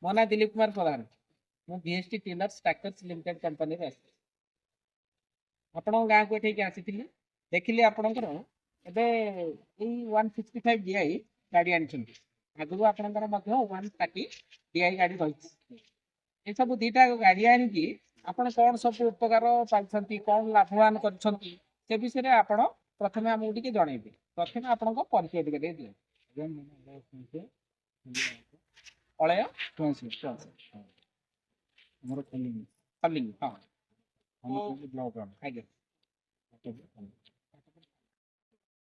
ମୋ ନାଁ ଦିलीପ କୁମାର ପ୍ରଧାନ। ମୁଁ ବିଏସଟି ଟିଲର୍ସ ଟ୍ରାକ୍ଟର୍ସ ଲିମିଟେଡ୍ कंपनी रे ଆପଣଙ୍କ ଗାଁକୁ ଏଠିକି ଆସିଥିଲି, ଦେଖିଲି ଆପଣଙ୍କର ଏବେ ଏଇ 165 DI ଗାଡ଼ି ଆଣିଛନ୍ତି। ଆଗରୁ ଆପଣଙ୍କର ମଧ୍ୟ 130 DI ଗାଡ଼ି ରହିଛି। ଏସବୁ ଦିଟା ଗାଡ଼ି ଆଣିକି ଆପଣ କ'ଣ ସବୁ ଉପକାର ପାଇଛନ୍ତି, କ'ଣ ଲାଭବାନ କରିଛନ୍ତି, ସେ ବିଷୟରେ ଆପଣ ପ୍ରଥମେ ଆମକୁ ଟିକେ ଜଣେଇବେ। ପ୍ରଥମେ ଆପଣଙ୍କ ପରିଚୟ ଟିକେ ଦେଇଦିଅନ୍ତୁ। ଅଳୟ ଆମର କଲିଙ୍ଗି, ହଁ ବ୍ଲକ ଆଜ୍ଞା।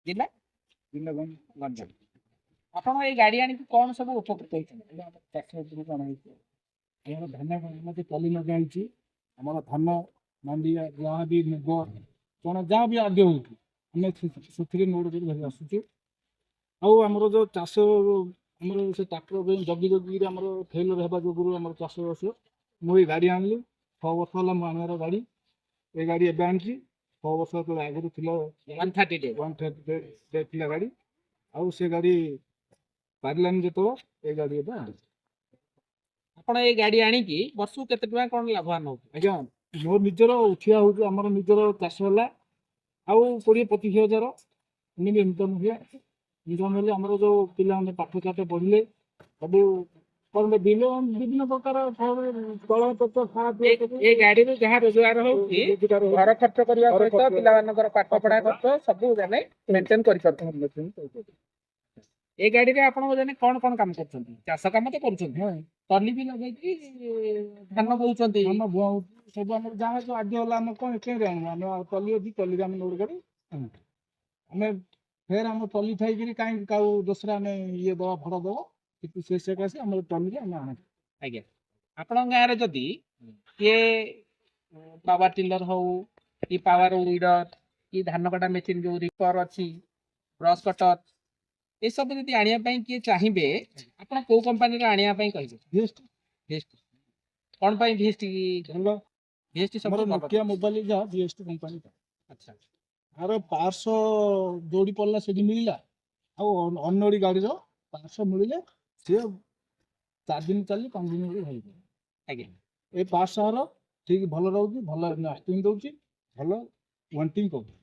ଜିଲ୍ଲା ଗଞ୍ଜାମ। ଆପଣ ଏଇ ଗାଡ଼ି ଆଣିକି କ'ଣ ସବୁ ଉପକୃତ ହେଇଛନ୍ତି? ଚାଷ ଉପରେ କ'ଣ ହେଇଛି ଆମର ଧାନ ମତେ ତଲି ଲଗା ହେଇଛି। ଆମର ଧାନ ମାଣ୍ଡିଆ ଯାହା ବି ମୁଗ କ'ଣ ଯାହା ବି ଆଦ୍ୟ ହଉଛି ଆମେ ସେଥିରେ ଲୋଡ଼ କରି ଧରି ଆସୁଛୁ। ଆଉ ଆମର ଯେଉଁ ଚାଷ ଆମର ସେ ଟ୍ରାକ୍ଟର ପାଇଁ ଜଗିକିରି ଆମର ଫେଲର ହେବା ଯୋଗୁରୁ ଆମର ଚାଷବାସ ମୁଁ ଏଇ ଗାଡ଼ି ଆଣିଲି। 6 ବର୍ଷ ହେଲା ମୁଁ ଆଣିବାର ଗାଡ଼ି। ଏ ଗାଡ଼ି ଏବେ ଆଣିଛି। 6 ବର୍ଷ ତଳେ ଆଗରୁ ଥିଲା 130 ଥିଲା ଗାଡ଼ି। ଆଉ ସେ ଗାଡ଼ି ପାରିଲାନି ଯେତେବେଳେ ଏ ଗାଡ଼ି ଏବେ ଆଣିଛି। ଆପଣ ଏଇ ଗାଡ଼ି ଆଣିକି ବର୍ଷକୁ କେତେ ଟଙ୍କା କ'ଣ ଲାଭବାନ ହଉଛି? ଆଜ୍ଞା ମୋ ନିଜର ଉଠିଆ ହଉଛି ଆମର ନିଜର ଚାଷ ହେଲା ଆଉ 20-25 ହଜାର ଏମିତି ଇନକମ୍ ହୁଏ। ଇନକମ୍ ହେଲେ ଆମର ଯେଉଁ ପିଲାମାନେ ପାଠ ସାଠ ପଢ଼ିଲେ ସବୁ ବିଭିନ୍ନ ପ୍ରକାର ଏ ଗାଡ଼ିରୁ ଯାହା ରୋଜଗାର ହଉଛି ଘର ଖର୍ଚ୍ଚ କରିବା ସହିତ ପିଲାମାନଙ୍କର ପାଠ ପଢ଼ା ଖର୍ଚ୍ଚ ସବୁ ଜଣେ ମେଣ୍ଟେନ୍ କରିପାରୁଛନ୍ତି। ଏ ଗାଡ଼ିରେ ଆପଣ ଜଣେ କ'ଣ କାମ କରୁଛନ୍ତି? ଚାଷ କାମ ତ କରୁଛନ୍ତି, ତଲି ବି ଲଗେଇକି ଧାନ ବୋହୁଛନ୍ତି। ଧାନ ବୁଆ ହଉଛି ସବୁ ଆମର ଯାହା ଯେଉଁ ଆଦ୍ୟ ହେଲା ଆମେ କ'ଣ କେମିତି ଆଣିବୁ? ଆମେ ତଲି ଅଛି, ତଲିରେ ଆମେ ଲୋଡ଼ କରି ଆମେ ଫେର ଆମ ତଲି ଥାଇକିରି କାହିଁକି କାଉ ଦୋସରା ଆମେ ଇଏ ଦେବା ଭଡ଼ା ଦେବ କିନ୍ତୁ ସେ ସକାଶେ ଆମର ତଲିରେ ଆମେ ଆଣୁ। ଆଜ୍ଞା। ଆପଣଙ୍କ ଗାଁରେ ଯଦି କିଏ ପାୱାର ଟିଲର ହଉ କି ପାୱାର ୱିଡର କି ଧାନ କଟା ମେସିନ୍ ଯେଉଁ ରିପର ଅଛି, ବ୍ରସ୍ କଟର, ଏସବୁ ଯଦି ଆଣିବା ପାଇଁ କିଏ ଚାହିଁବେ ଆପଣ କୋଉ କମ୍ପାନୀର ଆଣିବା ପାଇଁ କହିବେ? ଭିଏସଟି। କ'ଣ ପାଇଁ ଭିଏସଟି ଭଲ? ଭିଏସଟି ଆମର ସବୁ ନୋକିଆ ମୋବାଇଲ ଯାହା ଭିଏସଟି କମ୍ପାନୀ। ଆଚ୍ଛା। ଆର 500 ଯୋଉଠି ପଡ଼ିଲା ସେଠି ମିଳିଲା। ଆଉ ଅନ୍ୟଟି ଗାଡ଼ିର 500 ମିଳିଲେ ସିଏ 4 ଦିନ ଚାଲି 5 ଦିନ ବି ହେଇଯିବ। ଆଜ୍ଞା। ଏ 500ର ଠିକ୍ ଭଲ ରହୁଛି, ଭଲ ଲାଷ୍ଟିଂ ଦେଉଛି, ଭଲ ୱାରେଣ୍ଟି କରୁଛି।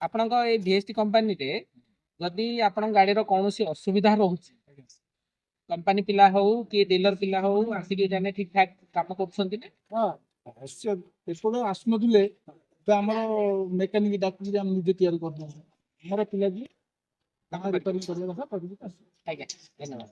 ଆପଣଙ୍କ ଏଇ ଭିଏସଟି କମ୍ପାନୀରେ ଯଦି ଆପଣଙ୍କ ଗାଡ଼ିର କୌଣସି ଅସୁବିଧା ରହୁଛି, कंपनी पिला हो कि डीलर पिला हो आसिक जाने ठीक ठाक काम କରୁଛନ୍ତି ନା? हाँ एपटे आसुनथिले तो आमर मेकानिक डाक्टर हम निजे तैयारी कर दउ। हमर पिला जी काम रिपेयरिंग करले କଥା ଆଜ୍ଞା ଧନ୍ୟବାଦ।